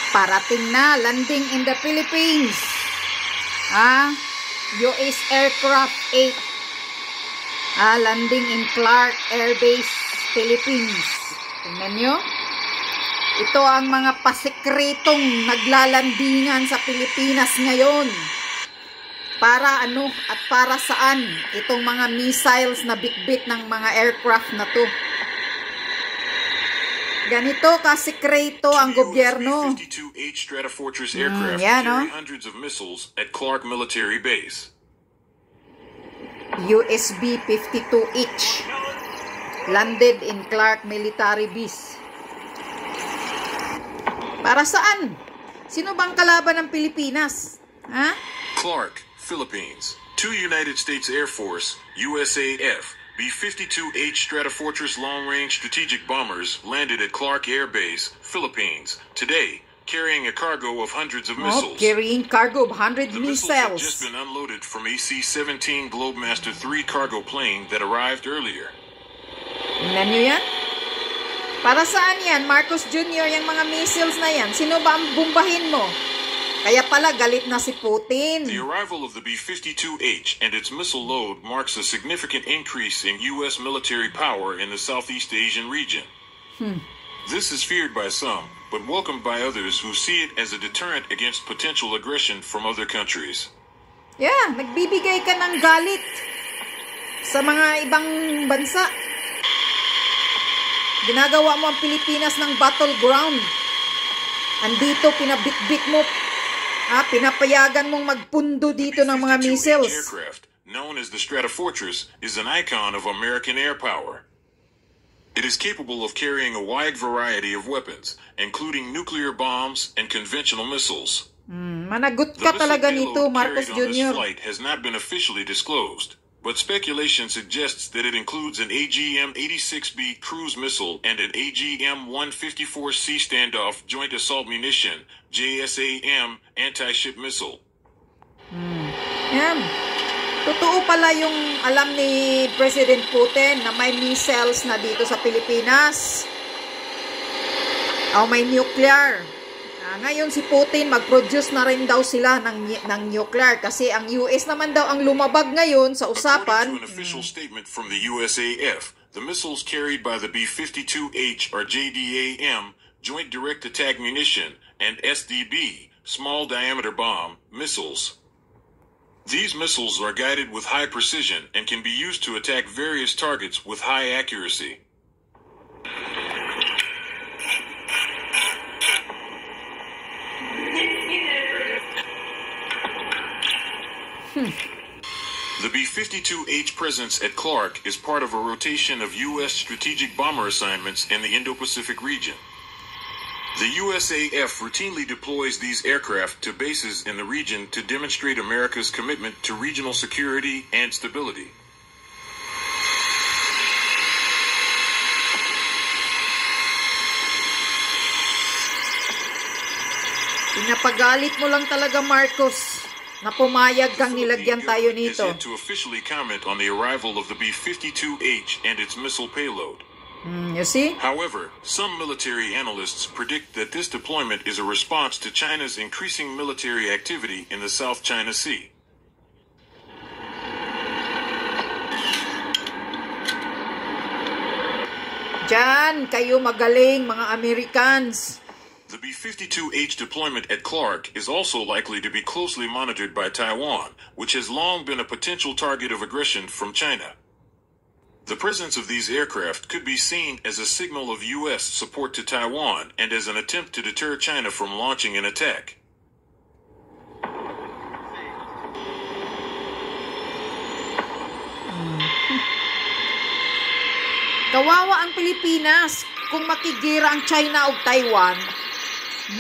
Parating na, landing in the Philippines. US Aircraft 8. Landing in Clark Air Base, Philippines. Tingnan nyo. Ito ang mga pasikretong naglalandingan sa Pilipinas ngayon. Para ano at para saan itong mga missiles na bitbit ng mga aircraft na to. Ganito kasikreto ang gobyerno. B-52H Stratofortress aircraft carry hundreds of missiles at Clark Military Base. USB 52H landed in Clark Military Base. Para saan? Sino bang kalaban ng Pilipinas? Clark, Philippines. Two United States Air Force, USAF, B-52H Stratofortress long-range strategic bombers landed at Clark Air Base, Philippines, today, carrying a cargo of hundreds of missiles. Carrying cargo of 100 The missiles. missiles had just been unloaded from AC-17 Globemaster III cargo plane that arrived earlier. Tingnan nyo yan? Para saan yan, Marcos Jr., yung mga missiles na yan? Sino ba ang bumbahin mo? Kaya pala galit na si Putin. The arrival of the B-52H and its missile load marks a significant increase in U.S. military power in the Southeast Asian region. This is feared by some, but welcomed by others who see it as a deterrent against potential aggression from other countries. Yeah, nagbibigay ka ng galit sa mga ibang bansa. Ginagawa mo ang Pilipinas ng battleground. Andito, pinabitbit mo, pinapayagan mong magpundo dito ng mga missiles. Aircraft, known as the Stratofortress, is an icon of American air power. It is capable of carrying a wide variety of weapons, including nuclear bombs and conventional missiles. Managot ka talaga nito, Marcos Jr. This flight has not been officially disclosed, but speculation suggests that it includes an AGM-86B cruise missile and an AGM-154C standoff joint assault munition, JSAM, anti-ship missile. Yan. Totoo pala yung alam ni President Putin na may missiles na dito sa Pilipinas. May nuclear. Ngayon si Putin mag-produce na rin daw sila ng nuclear kasi ang US naman daw ang lumabag ngayon sa usapan. According to an official statement from the USAF, the missiles carried by the B-52H are JDAM, Joint Direct Attack Munition, and SDB, Small Diameter Bomb, missiles. These missiles are guided with high precision and can be used to attack various targets with high accuracy. The B-52H presence at Clark is part of a rotation of U.S. strategic bomber assignments in the Indo-Pacific region. The USAF routinely deploys these aircraft to bases in the region to demonstrate America's commitment to regional security and stability. Pinapagalit mo lang talaga, Marcos, na pumayag kang nilagyan tayo nito. Has yet to officially comment on the arrival of the B-52H and its missile payload. You see? However, some military analysts predict that this deployment is a response to China's increasing military activity in the South China Sea. Diyan, kayo magaling, mga Americans. The B-52H deployment at Clark is also likely to be closely monitored by Taiwan, which has long been a potential target of aggression from China. The presence of these aircraft could be seen as a signal of U.S. support to Taiwan and as an attempt to deter China from launching an attack. Kawawa ang Pilipinas kung makigira ang China o Taiwan.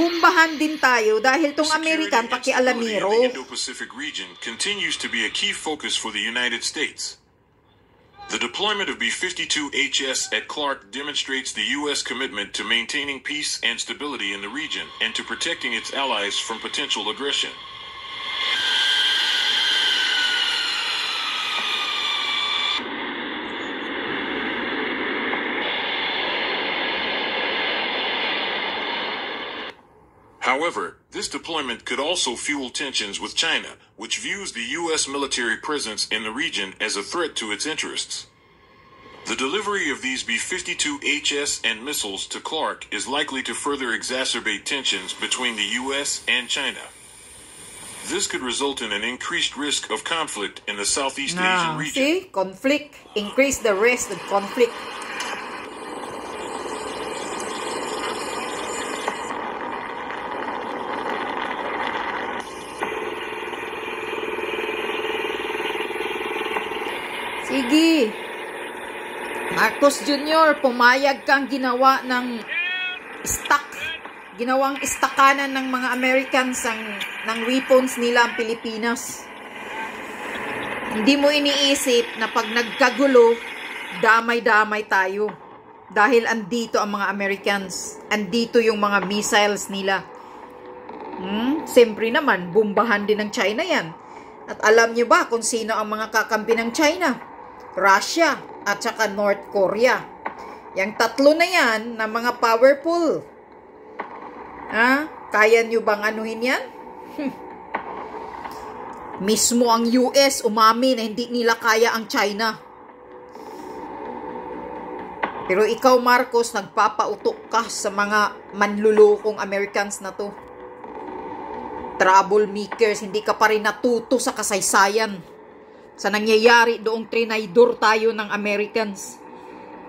Bumbahan din tayo dahil tong American pakialamero. The Indo-Pacific region continues to be a key focus for the United States. The deployment of B-52HS at Clark demonstrates the U.S. commitment to maintaining peace and stability in the region and to protecting its allies from potential aggression. However, this deployment could also fuel tensions with China, which views the U.S. military presence in the region as a threat to its interests. The delivery of these B-52HS and missiles to Clark is likely to further exacerbate tensions between the U.S. and China. This could result in an increased risk of conflict in the Southeast Asian region. See? Conflict. Increase the risk of conflict. Sige. Marcos Jr., pumayag kang ginawang istakanan ng mga Americans ng weapons nila ang Pilipinas. Hindi mo iniisip na pag nagkagulo, damay-damay tayo. Dahil andito ang mga Americans. Andito yung mga missiles nila. Siyempre naman, bombahan din ng China yan. At alam nyo ba kung sino ang mga kakampi ng China? Russia at saka North Korea. Yang tatlo na yan na mga powerful. Kaya nyo bang anuhin yan? Mismo ang US umamin na hindi nila kaya ang China. Pero ikaw, Marcos, nagpapautok ka sa mga manlulokong Americans na to. Troublemakers, hindi ka pa rin natuto sa kasaysayan. Sa nangyayari doong trinaydor tayo ng Americans.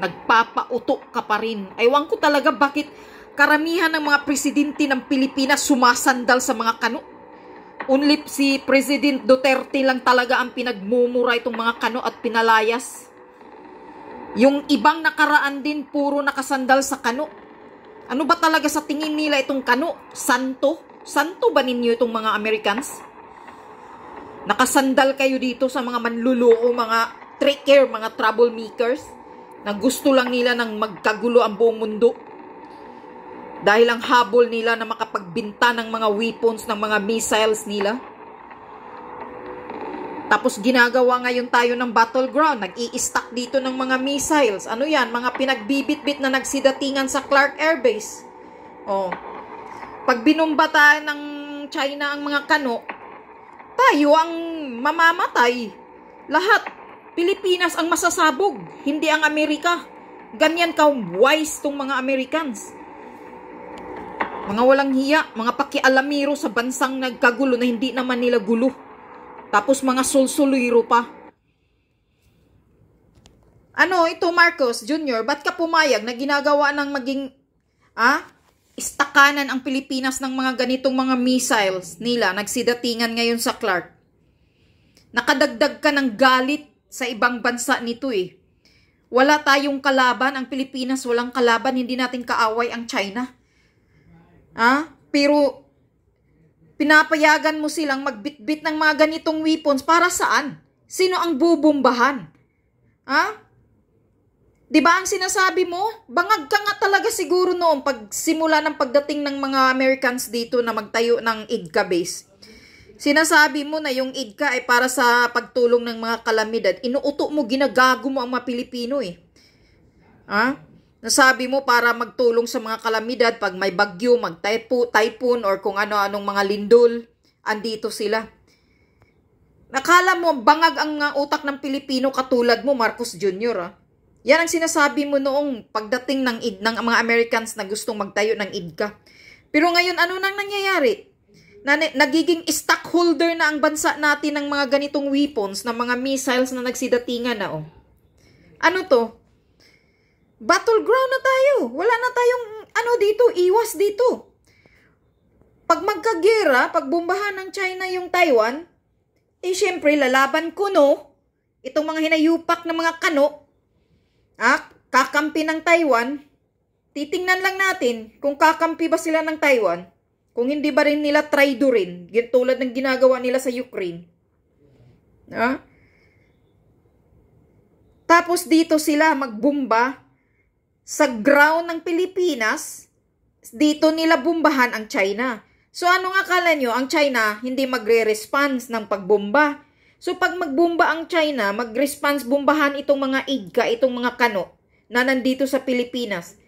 Nagpapautok ka pa rin. Ewan ko talaga bakit karamihan ng mga presidente ng Pilipinas sumasandal sa mga kano. Only si President Duterte lang talaga ang pinagmumura itong mga kano at pinalayas. Yung ibang nakaraan din puro nakasandal sa kano. Ano ba talaga sa tingin nila itong kano? Santo? Santo ba ninyo itong mga Americans? Nakasandal kayo dito sa mga manluloko, mga tricker, mga troublemakers na gusto lang nila ng magkagulo ang buong mundo. Dahil ang habol nila na makapagbinta ng mga weapons, ng mga missiles nila. Tapos ginagawa ngayon tayo ng battleground. Nag-i-stack dito ng mga missiles. Ano yan? Mga pinagbibit-bit na nagsidatingan sa Clark Air Base. Pag binumba tayo ng China ang mga kano, tayo ang mamamatay. Lahat. Pilipinas ang masasabog. Hindi ang Amerika. Ganyan ka-wise tong mga Americans. Mga walang hiya. Mga pakialamiro sa bansang nagkagulo na hindi naman nila gulo. Tapos mga sulsuliro pa. Ano ito, Marcos Jr.? Ba't ka pumayag na ginagawa ng maging istakanan ang Pilipinas ng mga ganitong mga missiles nila nagsidatingan ngayon sa Clark? Nakadagdag ka ng galit sa ibang bansa nito eh. Wala tayong kalaban, ang Pilipinas walang kalaban, hindi natin kaaway ang China. Pero pinapayagan mo silang magbitbit ng mga ganitong weapons para saan? Sino ang bubombahan? Diba ang sinasabi mo? Bangag ka nga talaga siguro noong pagsimula ng pagdating ng mga Americans dito na magtayo ng IDCA base. Sinasabi mo na yung IDCA ay para sa pagtulong ng mga kalamidad. Inuuto mo, ginagago mo ang mga Pilipino eh. Nasabi mo para magtulong sa mga kalamidad pag may bagyo, typhoon or kung ano-anong mga lindol. Andito sila. Nakala mo bangag ang utak ng Pilipino katulad mo, Marcos Jr. Yan ang sinasabi mo noong pagdating ng mga Americans na gustong magtayo ng IDCA. Pero ngayon, ano nang nangyayari? Nagiging stockholder na ang bansa natin ng mga ganitong weapons, ng mga missiles na nagsidatingan na. Ano to? Battleground na tayo. Wala na tayong dito, iwas dito. Pag magkagera, pag bombahan ng China yung Taiwan, syempre lalaban ko itong mga hinayupak na mga kano, kakampi ng Taiwan. Titingnan lang natin kung kakampi ba sila ng Taiwan. Kung hindi ba rin nila traidorin, tulad ng ginagawa nila sa Ukraine. Tapos dito sila magbomba sa ground ng Pilipinas, dito nila bombahan ang China. So ano nga akala nyo, ang China hindi magre-response ng pagbomba. So pag magbomba ang China, mag-response bombahan itong mga IDCA, itong mga kano na nandito sa Pilipinas.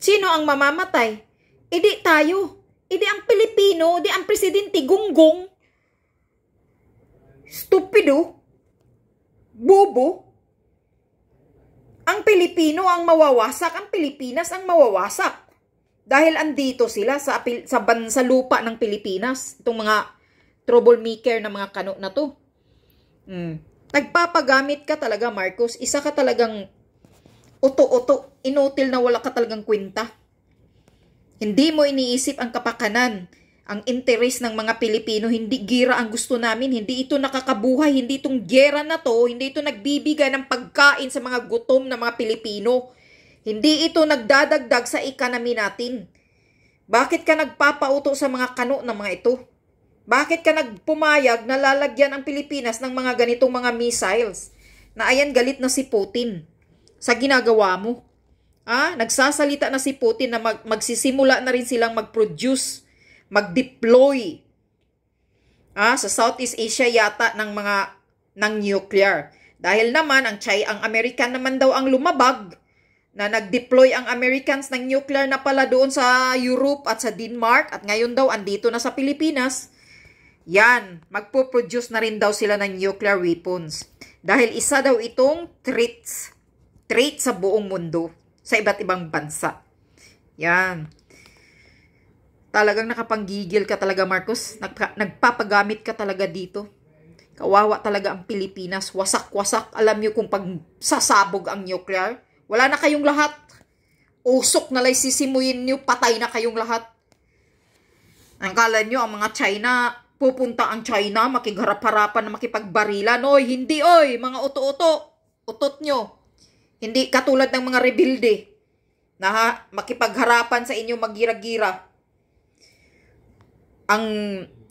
Sino ang mamamatay? Di tayo. Di ang Pilipino, di ang presidente gunggong, stupido, bobo. Ang Pilipino ang mawawasak, ang Pilipinas ang mawawasak. Dahil andito sila sa lupa ng Pilipinas. Itong mga troublemaker na mga kano na to. Nagpapagamit ka talaga, Marcos. Isa ka talagang uto-uto. Inutil na wala ka talagang kwenta. Hindi mo iniisip ang kapakanan, ang interes ng mga Pilipino. Hindi gira ang gusto namin. Hindi ito nakakabuhay. Hindi itong gera na to. Hindi ito nagbibigay ng pagkain sa mga gutom na mga Pilipino. Hindi ito nagdadagdag sa economy natin. Bakit ka nagpapauto sa mga kano ng mga ito? Bakit ka nagpumayag na lalagyan ang Pilipinas ng mga ganitong mga missiles? Na ayan, galit na si Putin sa ginagawa mo. Nagsasalita na si Putin na magsisimula na rin silang mag-produce, mag-deploy sa Southeast Asia yata ng nuclear. Dahil naman ang American naman daw ang lumabag na nag-deploy ang Americans ng nuclear na pala doon sa Europe at sa Denmark at ngayon daw andito na sa Pilipinas. Yan, magpo-produce na rin daw sila ng nuclear weapons. Dahil isa daw itong threat sa buong mundo, sa iba't ibang bansa. Yan. Talagang nakapanggigil ka talaga, Marcos. Nagpapagamit ka talaga dito. Kawawa talaga ang Pilipinas. Wasak-wasak. Alam nyo kung pag sasabog ang nuclear, wala na kayong lahat. Usok na lang sisimuyin nyo, patay na kayong lahat. Ang kala nyo, ang mga China, pupunta ang China, makigharap-harapan na makipagbarilan. Oy, hindi oy, mga uto-uto. Utot nyo. Hindi katulad ng mga rebelde na makipagharapan sa inyo magira-gira. Ang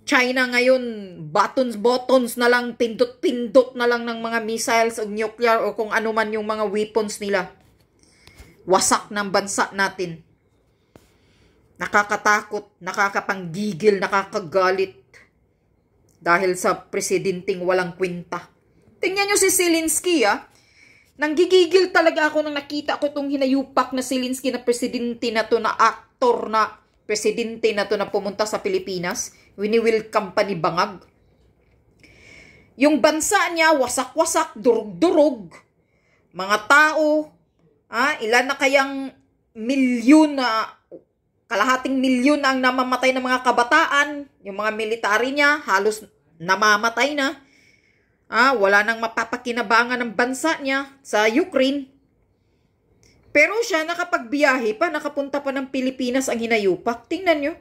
China ngayon, buttons na lang, pindot-pindot na lang ng mga missiles o nuclear o kung ano man yung mga weapons nila. Wasak ng bansa natin. Nakakatakot, nakakapanggigil, nakakagalit. Dahil sa presidenteng walang kwenta. Tingnan nyo si Zelensky, Nanggigigil talaga ako nang nakita ko itong hinayupak na Zelensky na presidente na to, na aktor na presidente na to na pumunta sa Pilipinas. Wini-welcome pa ni Bangag. Yung bansa niya, wasak-wasak, durug-durug. Mga tao, ilan na kayang milyon na, kalahating milyon na ang namamatay ng mga kabataan. Yung mga military niya, halos namamatay na. Wala nang mapapakinabangan ng bansa niya sa Ukraine. Pero siya nakapagbiyahe pa, nakapunta pa ng Pilipinas ang hinayupak. Tingnan nyo.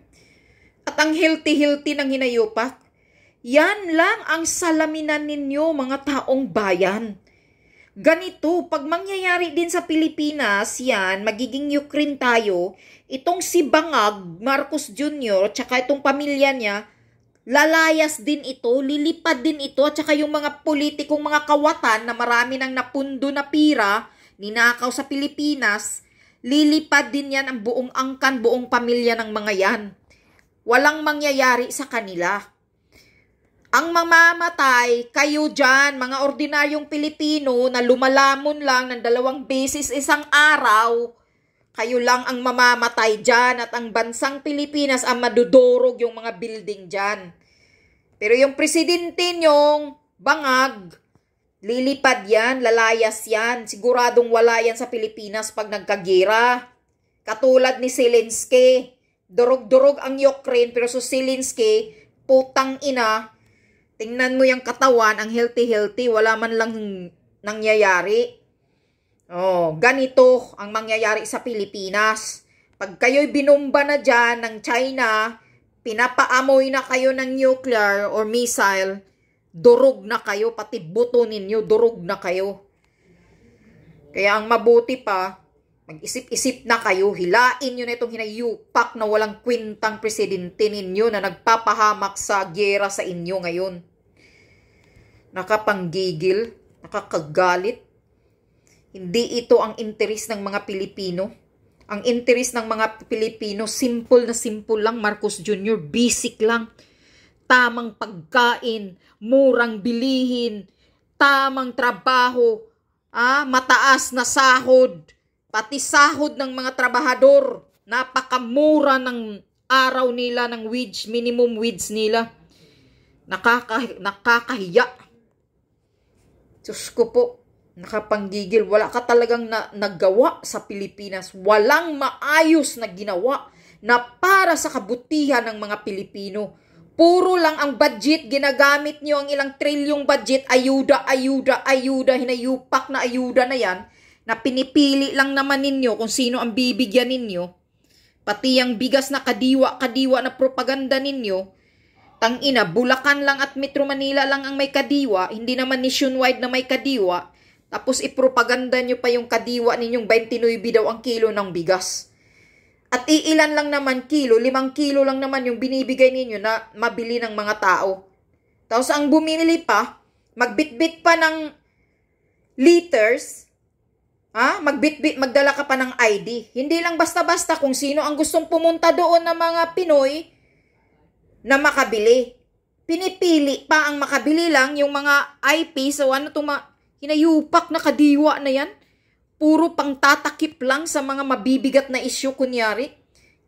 At ang healthy-healthy ng hinayupak. Yan lang ang salaminan ninyo, mga taong bayan. Ganito, pag mangyayari din sa Pilipinas, yan, magiging Ukraine tayo, itong si Bangag, Marcos Jr., tsaka itong pamilya niya, lalayas din ito, lilipad din ito, at saka yung mga politikong mga kawatan na marami nang napundo na pira, ninakaw sa Pilipinas, lilipad din yan ang buong angkan, buong pamilya ng mga yan. Walang mangyayari sa kanila. Ang mamamatay, kayo dyan, mga ordinaryong Pilipino na lumalamon lang ng 2 beses isang araw, kayo lang ang mamamatay dyan at ang bansang Pilipinas ang madudurog yung mga building dyan. Pero yung presidente nyong Bangag, lilipad yan, lalayas yan. Siguradong wala yan sa Pilipinas pag nagkagira. Katulad ni Zelensky. Durog-durog ang Ukraine pero so Zelensky, putang ina, tingnan mo yung katawan, ang healthy-healthy, wala man lang nangyayari. Ganito ang mangyayari sa Pilipinas. Pag kayo'y binomba na dyan ng China, pinapaamoy na kayo ng nuclear or missile, durog na kayo, pati buto ninyo, durog na kayo. Kaya ang mabuti pa, mag-isip-isip na kayo, hilain nyo na itong hinayupak na walang kwintang presidente ninyo na nagpapahamak sa gera sa inyo ngayon. Nakapanggigil, nakakagalit. Hindi ito ang interes ng mga Pilipino. Ang interes ng mga Pilipino, simple na simple lang, Marcos Jr., basic lang. Tamang pagkain, murang bilihin, tamang trabaho, mataas na sahod, pati sahod ng mga trabahador, napakamura ng araw nila ng wage, minimum wage nila. Nakakahiya. Diyos ko po, nakapanggigil. Wala ka talagang nagawa sa Pilipinas. Walang maayos na ginawa na para sa kabutihan ng mga Pilipino. Puro lang ang budget, ginagamit nyo ang ilang trilyong budget, ayuda, hinayupak na ayuda na yan, na pinipili lang naman ninyo kung sino ang bibigyan ninyo. Pati ang bigas na kadiwa na propaganda ninyo, tangina, Bulacan lang at Metro Manila lang ang may kadiwa, hindi naman nationwide na may kadiwa, tapos ipropaganda nyo pa yung kadiwa ninyong 29 daw ang kilo ng bigas. At iilan lang naman kilo, 5 kilo lang naman yung binibigay ninyo na mabili ng mga tao. Tapos ang bumili pa, magbitbit pa ng liters, magdala ka pa ng ID. Hindi lang basta-basta kung sino ang gustong pumunta doon ng mga Pinoy na makabili. Pinipili pa ang makabili lang yung mga IP, so hinayupak na kadiwa na yan. Puro pang tatakip lang sa mga mabibigat na isyu, kunyari.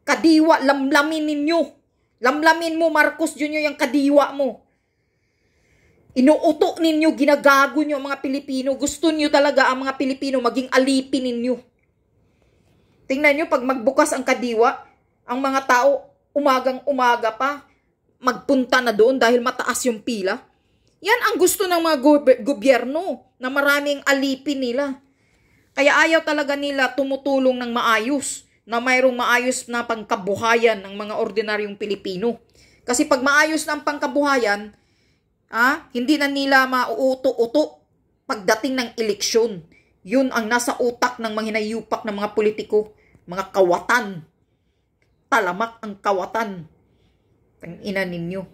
Kadiwa, lamlamin ninyo. Lamlamin mo, Marcos Jr., yung kadiwa mo. Inuuto ninyo, ginagago nyo ang mga Pilipino. Gusto nyo talaga ang mga Pilipino maging alipin ninyo. Tingnan nyo, pag magbukas ang kadiwa, ang mga tao, umagang-umaga pa, magpunta na doon dahil mataas yung pila. Yan ang gusto ng mga gobyerno, na maraming alipin nila. Kaya ayaw talaga nila tumutulong ng maayos, na mayroong maayos na pangkabuhayan ng mga ordinaryong Pilipino. Kasi pag maayos na ang pangkabuhayan, hindi na nila mauuto-uto pagdating ng eleksyon. Yun ang nasa utak ng mga hinayupak ng mga politiko, mga kawatan. Talamak ang kawatan. Tangina ninyo.